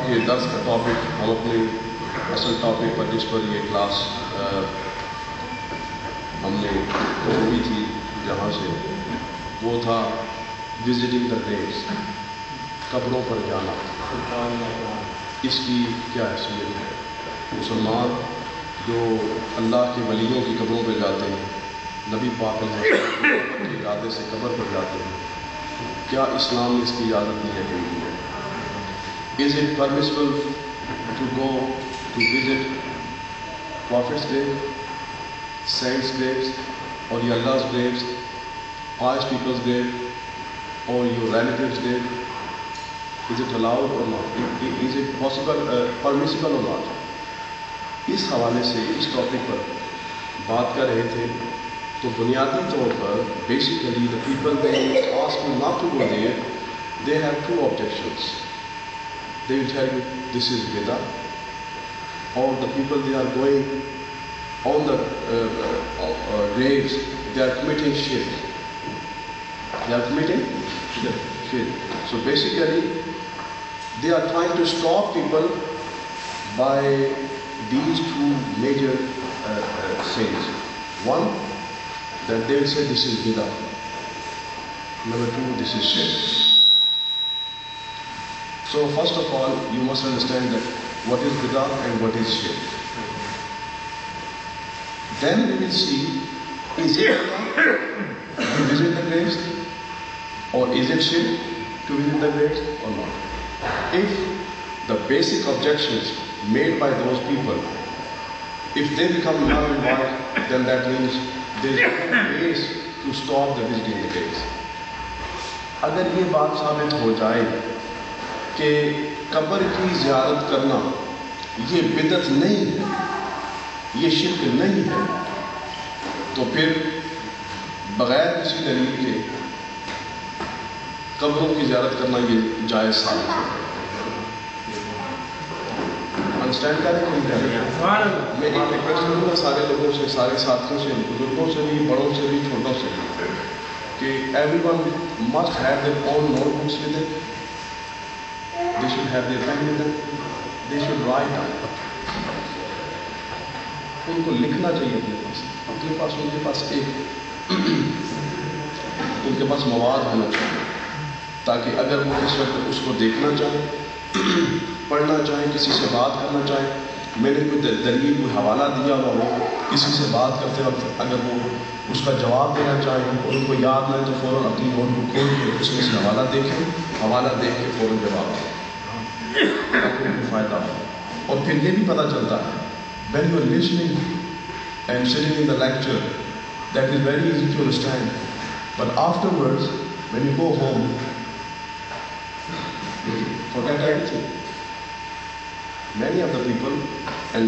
کہ درس کا ٹاپک ہم اپنے اصل ٹاپک پر جس پر یہ کلاس ہم نے ہوئی تھی جہاں سے وہ تھا وزٹنگ دا گریوز، قبروں پر جانا، اس کی کیا حیثیت ہے۔ مسلمان جو اللہ کے ولیوں کی قبروں پہ جاتے ہیں، نبی پاک علیہ السلام کے ارادے سے قبر پر جاتے ہیں، کیا اسلام نے اس کی اجازت دی ہے کہ نہیں ہے؟ Is it permissible to go to visit prophets' grave, saints' graves, or your Allah's graves, pious people's grave, or your relatives' grave? Is it allowed or not? Is it possible, permissible or not? اس حوالے سے اس topic پر بات کر رہے تھے تو بنیادی طور پر basically the people they ask you not to go there, they have two objections. They will tell you this is bid'ah, or the people they are going on the graves, they are committing shirk. They are committing shirk. So basically they are trying to stop people by these two major sins. One, that they will say this is bid'ah. Number two, this is shirk. So first of all, you must understand that what is bid'ah and what is shirk. Then we will see, is it bid'ah to visit the graves, or is it shirk to visit the graves or not? If the basic objections made by those people, if they become null and void, then that means there is no ways to stop the visiting the graves. اگر یہ بات ثابت ہو جائے کہ قبر کی زیارت کرنا یہ بدعت نہیں ہے، یہ شرک نہیں ہے، تو پھر بغیر کسی دلیل کے قبروں کی زیارت کرنا یہ جائز ثابت ہے۔ انڈرسٹینڈ کریں کہ نہیں کریں؟ میں ایک ریکویسٹ کروں گا سارے لوگوں سے، سارے ساتھیوں سے، بزرگوں سے بھی، بڑوں سے بھی، چھوٹوں سے بھی، کہ everyone must have their own notebooks with it. They should have their pen with them. They should write down. ان کو لکھنا چاہیے ان کے پاس ایک ان کے پاس مواد ہونا چاہیے، تاکہ اگر وہ اس وقت اس کو دیکھنا چاہیں، پڑھنا چاہیں، کسی سے بات کرنا چاہیں، میں نے کوئی دلیل، کوئی حوالہ دیا ہوا ہو، کسی سے بات کرتے وقت اگر وہ اس کا جواب دینا چاہیں اور ان کو یاد نہ ہے تو فوراً اپنی نوٹ بک کھول کے اس میں سے حوالہ دیکھیں، حوالہ دیکھ کے فوراً جواب دیں، تاکہ ان کو فائدہ ہو۔ اور پھر یہ بھی پتہ چلتا ہے when you are listening and sitting in the lecture, that is very easy to understand, but afterwards when you go home you forget everything. Many of the people and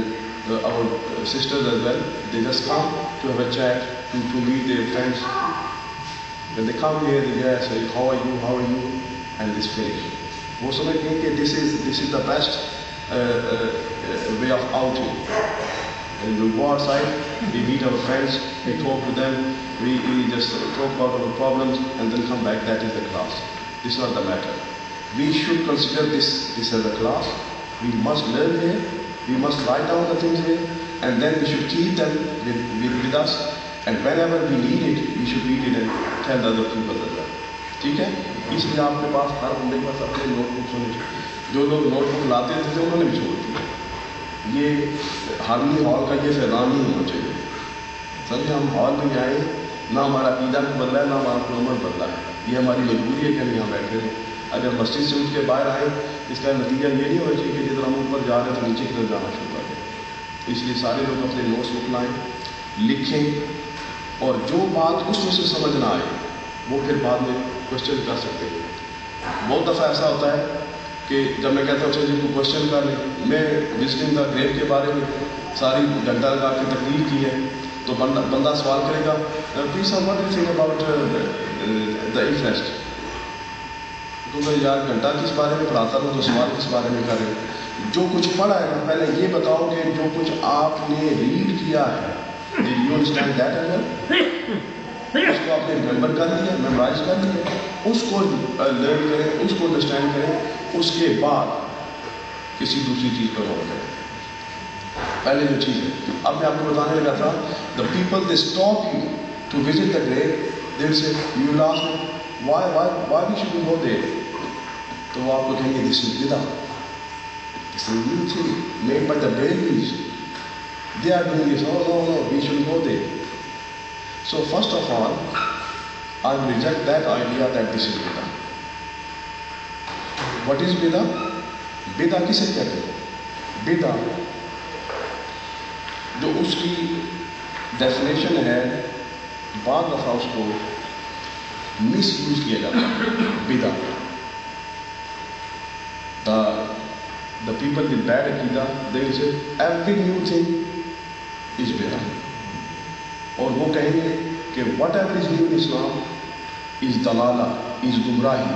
our sisters as well, they just come to have a chat, to meet their friends. When they come here, they say how are you, and this finish. وہ سمجھتے ہیں کہ this is the best way of outing. And we go outside, we meet our friends, we talk to them, we just talk about our problems and then come back. That is the class. This is not the matter. We should consider this as a class. We must learn here, we must write down the things here, and then we should keep them with us, and whenever we need it, we should read it and tell the other people as well. ٹھیک ہے؟ اس لیے آپ کے پاس ہر بندے کے پاس اپنے note books ہونے چاہیے. جو لوگ نوٹ بک لاتے تھے انہوں نے بھی چھوڑ دیا. یہ ہارمنی ہال کا یہ فیضان نہیں ہونا چاہیے. سمجھے؟ ہم ہال میں جائیں، نہ ہمارا عقیدہ بدلا ہے، نہ ہمارا پروگرام بدلا ہے. یہ ہماری مجبوری ہے کہ ہم یہاں بیٹھے ہیں. اگر مسجد سے اٹھ کے باہر آئیں، اس کا نتیجہ یہ نہیں ہونا چاہیے کہ جس طرح ہم اوپر جا رہے ہیں تو نیچے کی طرف جانا شروع کر دیں. اس لیے سارے لوگ اپنے نوٹس بک لائیں، لکھیں، اور جو بات اس میں سے سمجھ نہ آئے وہ پھر بعد میں کوشچن کر سکتے ہیں. بہت دفعہ ایسا ہوتا ہے کہ جب میں کہتا ہوں اچھا جی کو کوشچن کر لیں، میں وزٹنگ دا گریو کے بارے میں ساری گھنٹہ لگا کے تقریر کی ہے، تو بندہ سوال کرے گا please sir what you think about the interest. تو میں یار گھنٹہ کس بارے میں پڑھاتا ہوں تو سوال کس بارے میں کریں. جو کچھ پڑھا ہے نا پہلے یہ بتاؤ کہ جو کچھ آپ نے ریڈ کیا ہے did you understand that as well؟ اس کو آپ نے ریمبر کر لیا، میمورائز کر لیا، اس کو لرن کریں، اس کو انڈرسٹینڈ کریں. اس کے بعد کسی دوسری چیز پر غور کریں. پہلے جو چیز ہے اب میں آپ کو بتانے لگا تھا, the people they stop you to visit the grave, they will say you will ask why we should go there, تو وہ آپ کو کہیں گے دس از بدعہ, this is new thing made by the babies, they are doing this, no we should go there. So first of all I reject that idea that this is bid'ah. What is bid'ah? Bid'ah کسے کہتے ہیں؟ bid'ah جو اس کی definition ہے بعض دفعہ اس کو مس use کیا جاتا ہے. bid'ah the people with bad عقیدہ they will say every new thing is bid'ah, اور وہ کہیں گے کہ whatever is new in Islam is دلالہ, از گمراہی,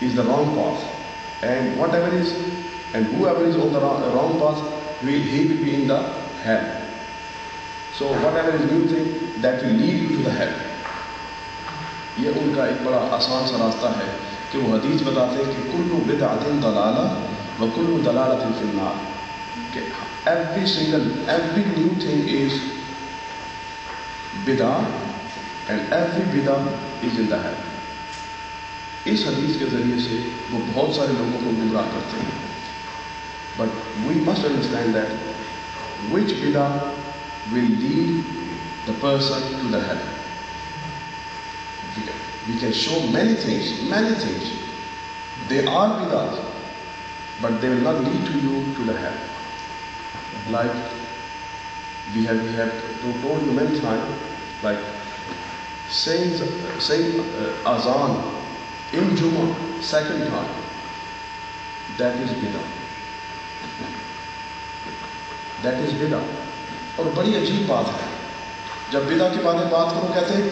is the wrong path, and whatever is and however is on the wrong path he will be in the hell. So whatever is new thing that will lead you to the hell. یہ ان کا ایک بڑا آسان سا راستہ ہے کہ وہ حدیث بتاتے ہیں کہ کل بدعۃ ضلالہ وکل ضلالۃ فی النار, کہ every new thing is bid'ah and every bid'ah is in the hell. اس حدیث کے ذریعے سے وہ بہت سارے لوگوں کو گمراہ کرتے ہیں. But we must understand that which bid'ah will lead the person to the hell. We can show many things. They are bid'ahs, but they will not lead to you to the hell. Like we have told you many times, like saying azan in Jummah second time, that is bid'ah. اور بڑی عجیب بات ہے جب بدعہ کے بارے میں بات کرو کہتے ہیں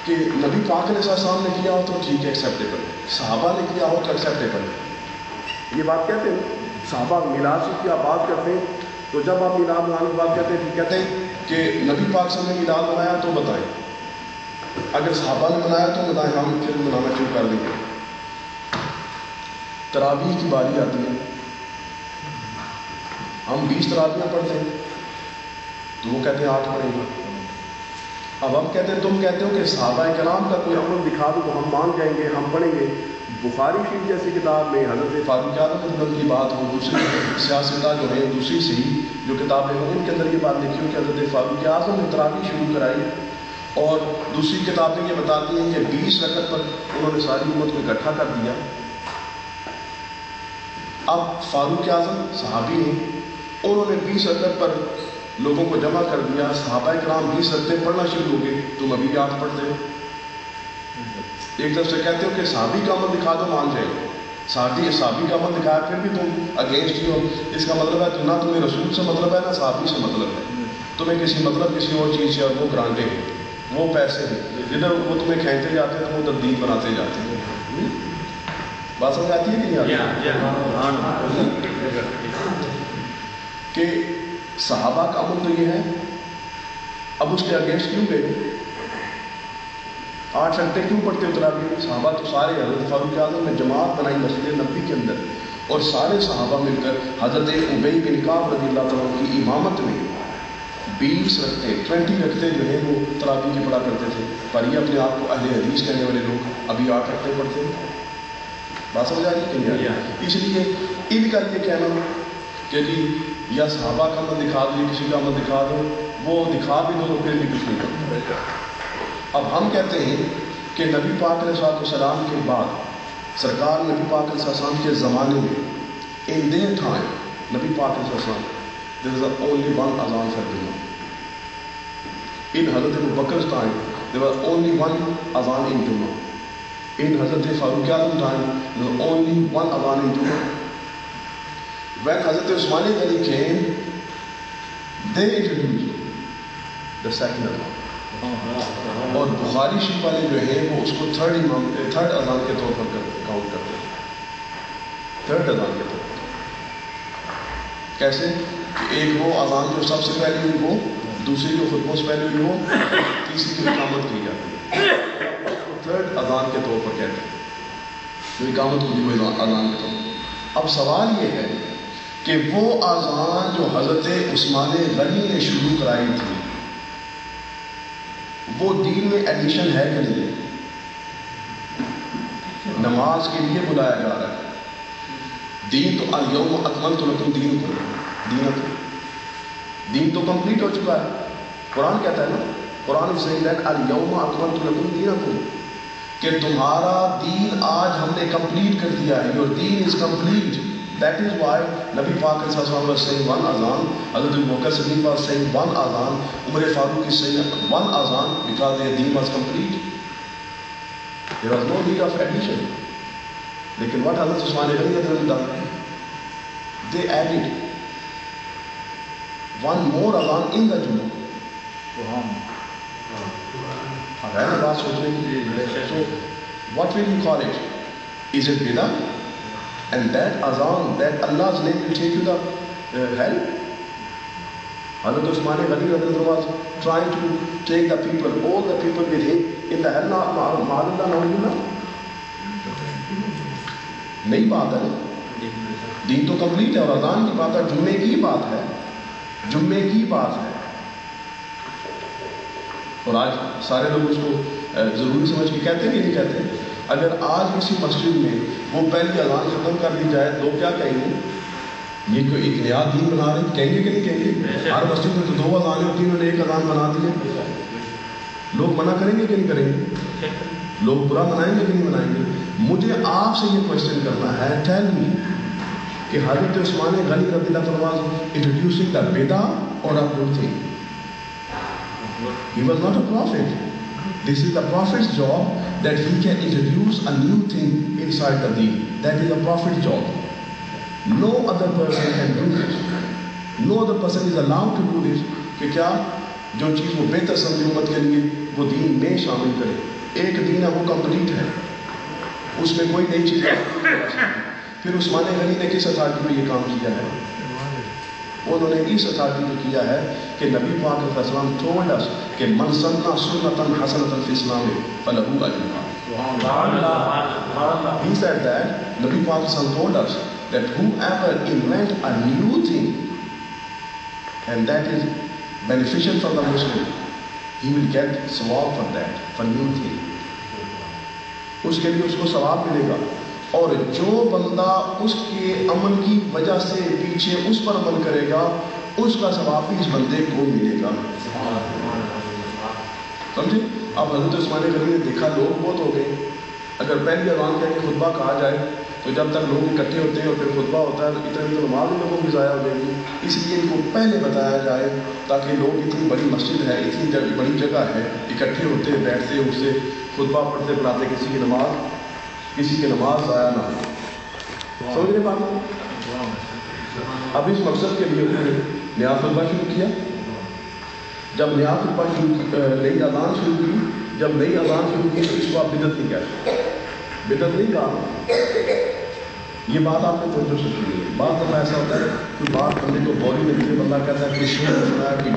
کہ نبی پاک علیہ السلام نے کیا ہو تو ٹھیک ہے, ایکسیپٹیبل ہے, صحابہ نے کیا ہو تو ایکسیپٹیبل ہے. یہ بات کہتے ہیں صحابہ میلاد کی آپ بات کرتے ہیں, تو جب آپ میلاد منانے کی بات کرتے ہیں کہتے ہیں کہ نبی پاک صلی اللہ علیہ وسلم نے میلاد منایا تو بتائیں, اگر صحابہ نے منایا تو بتائیں, ہم پھر منانا شروع کر دیں گے. تراویح کی باری آتی ہے, ہم 20 تراویحیں پڑھتے ہیں تو وہ کہتے ہیں 8 پڑھیں گے. اب ہم کہتے ہیں, تم کہتے ہو کہ صحابہ کرام کا کوئی عمل دکھا دو تو ہم مان جائیں گے, ہم پڑھیں گے. بخاری شریف جیسی کتاب میں حضرت فاروق اعظم کی بات ہو, دوسری سیاستہ جو ہے دوسری صحیح جو کتابیں ہوں ان کے اندر یہ بات لکھی ہو کہ حضرت فاروق اعظم نے تراویح شروع کرائی, اور دوسری کتابیں یہ بتاتی ہیں کہ 20 رکعت پر انہوں نے ساری امت کو اکٹھا کر دیا. اب فاروق اعظم صحابی ہیں, انہوں نے 20 رکعت پر لوگوں کو جمع کر دیا, صحابہ کرام 20 رکعتیں پڑھنا شروع ہو گئے, تم ابھی 8 پڑھتے ہو. ایک طرف سے کہتے ہو کہ صحابی کا عمل دکھا دو مان جائیں, صحابی کا عمل دکھایا پھر بھی تم اگینسٹ ہی ہو. اس کا مطلب ہے نہ تمہیں رسول سے مطلب ہے نہ صحابی سے مطلب ہے, تمہیں کسی اور چیز سے, اور وہ گرانٹے ہیں, وہ پیسے ہیں, جدھر وہ تمہیں کھینچتے جاتے ہیں تو وہ تبدیل بناتے جاتے ہیں. بات سمجھ آتی ہے کہ نہیں آتی؟ کہ صحابہ کا عمل تو یہ ہے, اب اس کے اگینسٹ کیوں گئے؟ 8 گھنٹے کیوں پڑھتے تراویح؟ صحابہ تو سارے حضرت فاروق اعظم نے جماعت بنائی مسجد نبوی کے اندر, اور سارے صحابہ مل کر حضرت ابی بن کعب رضی اللہ تعالیٰ کی امامت میں 20 رکعتیں جو ہیں وہ تراویح کی پڑھا کرتے تھے. پر یہ اپنے آپ کو اہل حدیث کہنے والے لوگ ابھی 8 رکعتیں پڑھتے ہیں. بات سمجھ آ رہی ہے کہ اس لیے ان کا یہ کہنا کہ جی یا صحابہ کا عمل دکھا دو یا کسی کا عمل دکھا دو, وہ دکھا بھی دو تو پھر بھی کچھ نہیں کرتا. اب ہم کہتے ہیں کہ نبی پاک علیہ السلام کے بعد سرکار نبی پاک علیہ السلام کے زمانے میں ان دیئر ٹائم نبی پاک علیہ السلام there was only one azan for Jummah. In Hazrat Abu Bakr's time there was only one azan in Jummah. In Hazrat Faruq A'zam's time there was only one azan in Jummah. When Hazrat Usman Ali came, they introduced the second azan. اور بخاری شریف والے جو ہیں وہ اس کو third اذان کے طور پر count کرتے ہیں. تھرڈ اذان کے طور پر کیسے کہ ایک وہ اذان جو سب سے پہلے ہوئی وہ, دوسری جو خطبوں سے پہلے ہوئی وہ, تیسری کی اقامت کی جاتی ہے, اس کو تھرڈ اذان کے طور پر کہتے ہیں. جو اقامت ہوتی وہ اذان کے طور. اب سوال یہ ہے کہ وہ اذان جو حضرت عثمان غنی نے شروع کرائی تھی وہ دین میں ایڈیشن ہے کہ نہیں؟ نماز کے لیے بلایا جا رہا ہے. دین تو الیوم اکملت لکم دینکم، دین تو کمپلیٹ ہو چکا ہے. قرآن کہتا ہے نا، قرآن سے الیوم اکملت لکم دینکم، کہ تمہارا دین آج ہم نے کمپلیٹ کر دیا ہے. Your then is complete. That is why Nabi Pak was saying one azan, Hazrat Abu Bakr Siddiq was saying one azan, Umar Farooq is saying one azan, because their deen was complete. There was no need of addition. Lekin what Hazrat Usman Ghani had done? They added one more azan in the Jummah. So what will you call it? Is it bidah? And that azan, that Allah's name will take you the hell? Hazrat Usman Ghani was trying to take the people, all the people with him in the hell. Ma'alullah na'udullah. نئی بات ہے. دین تو complete ہے اور اذان کی بات ہے، جمعے کی بات ہے، جمعے کی بات ہے. اور آج سارے لوگ اس کو ضروری سمجھ کے کہتے ہیں کہ نہیں کہتے. اگر آج کسی مسجد میں وہ پہلی اذان ختم کر دی جائے تو کیا کہیں گے؟ یہ کوئی ایک نیا دین بنا رہے ہیں، کہیں گے کہ نہیں کہیں گے؟ ہر مسجد میں تو 2 اذانیں ہوتی ہیں، انہوں نے ایک اذان بنا دی ہے. لوگ منع کریں گے کہ نہیں کریں گے؟ لوگ برا منائیں گے کہ نہیں منائیں گے؟ مجھے آپ سے یہ کوشچن کرنا ہے، ٹیل می کہ حضرت عثمان غنی رضی اللہ عنہ انٹروڈیوسنگ دا بدعہ اور a good thing. He was not a prophet. This is the prophet's job, that he can introduce a new thing inside the deen. That is a prophet's job. No other person can do this. No other person is allowed to do this. کہ کیا جو چیز وہ بہتر سمجھے امت کے لیے وہ دین میں شامل کرے. ایک دین ہے وہ کمپلیٹ ہے، اس میں کوئی نئی چیز نہیں. پھر عثمان غنی نے کس اتھارٹی میں یہ کام کیا ہے؟ انہوں نے اس اتھارٹی میں کیا ہے کہ نبی پاک علیہ السلام told us کہ من سنّ سنۃ حسنۃ فی الاسلام فلہ اجرها. He said that Nabi Pak told us that whoever invent a new thing and that is beneficial for the Muslim, he will get sawab for that, for new thing. اس کے لیے اس کو ثواب ملے گا. اور جو بندہ اس کے عمل کی وجہ سے پیچھے اس پر عمل کرے گا اس کا ثواب بھی اس بندے کو ملے گا. سمجھے؟ اب حضرت عثمان غنی نے دیکھا لوگ بہت ہو گئے. اگر پہلی اذان کہہ کے خطبہ کہا جائے تو جب تک لوگ اکٹھے ہوتے ہیں اور پھر خطبہ ہوتا ہے اتنے تو نماز بھی لوگوں کی ضائع ہو جائے گی. اس لیے ان کو پہلے بتایا جائے تاکہ لوگ اتنی بڑی مسجد ہے، اتنی بڑی جگہ ہے، اکٹھے ہوتے بیٹھتے اس سے خطبہ پڑھتے پڑھاتے کسی کی نماز ضائع نہ ہو. سمجھ رہے بات؟ اب اس مقصد کے لیے انہوں نے نیا خطبہ شروع کیا. جب نیا خطبہ نئی اذان شروع کی، جب نئی اذان شروع کی تو اس کو آپ بدعت نہیں کہتے، بدعت نہیں کہا. یہ بات آپ نے توجہ سے سنی ہے. بعض دفعہ ایسا ہوتا ہے کہ بات بندے کو بوری لگتی ہے، بندہ کہتا ہے کہ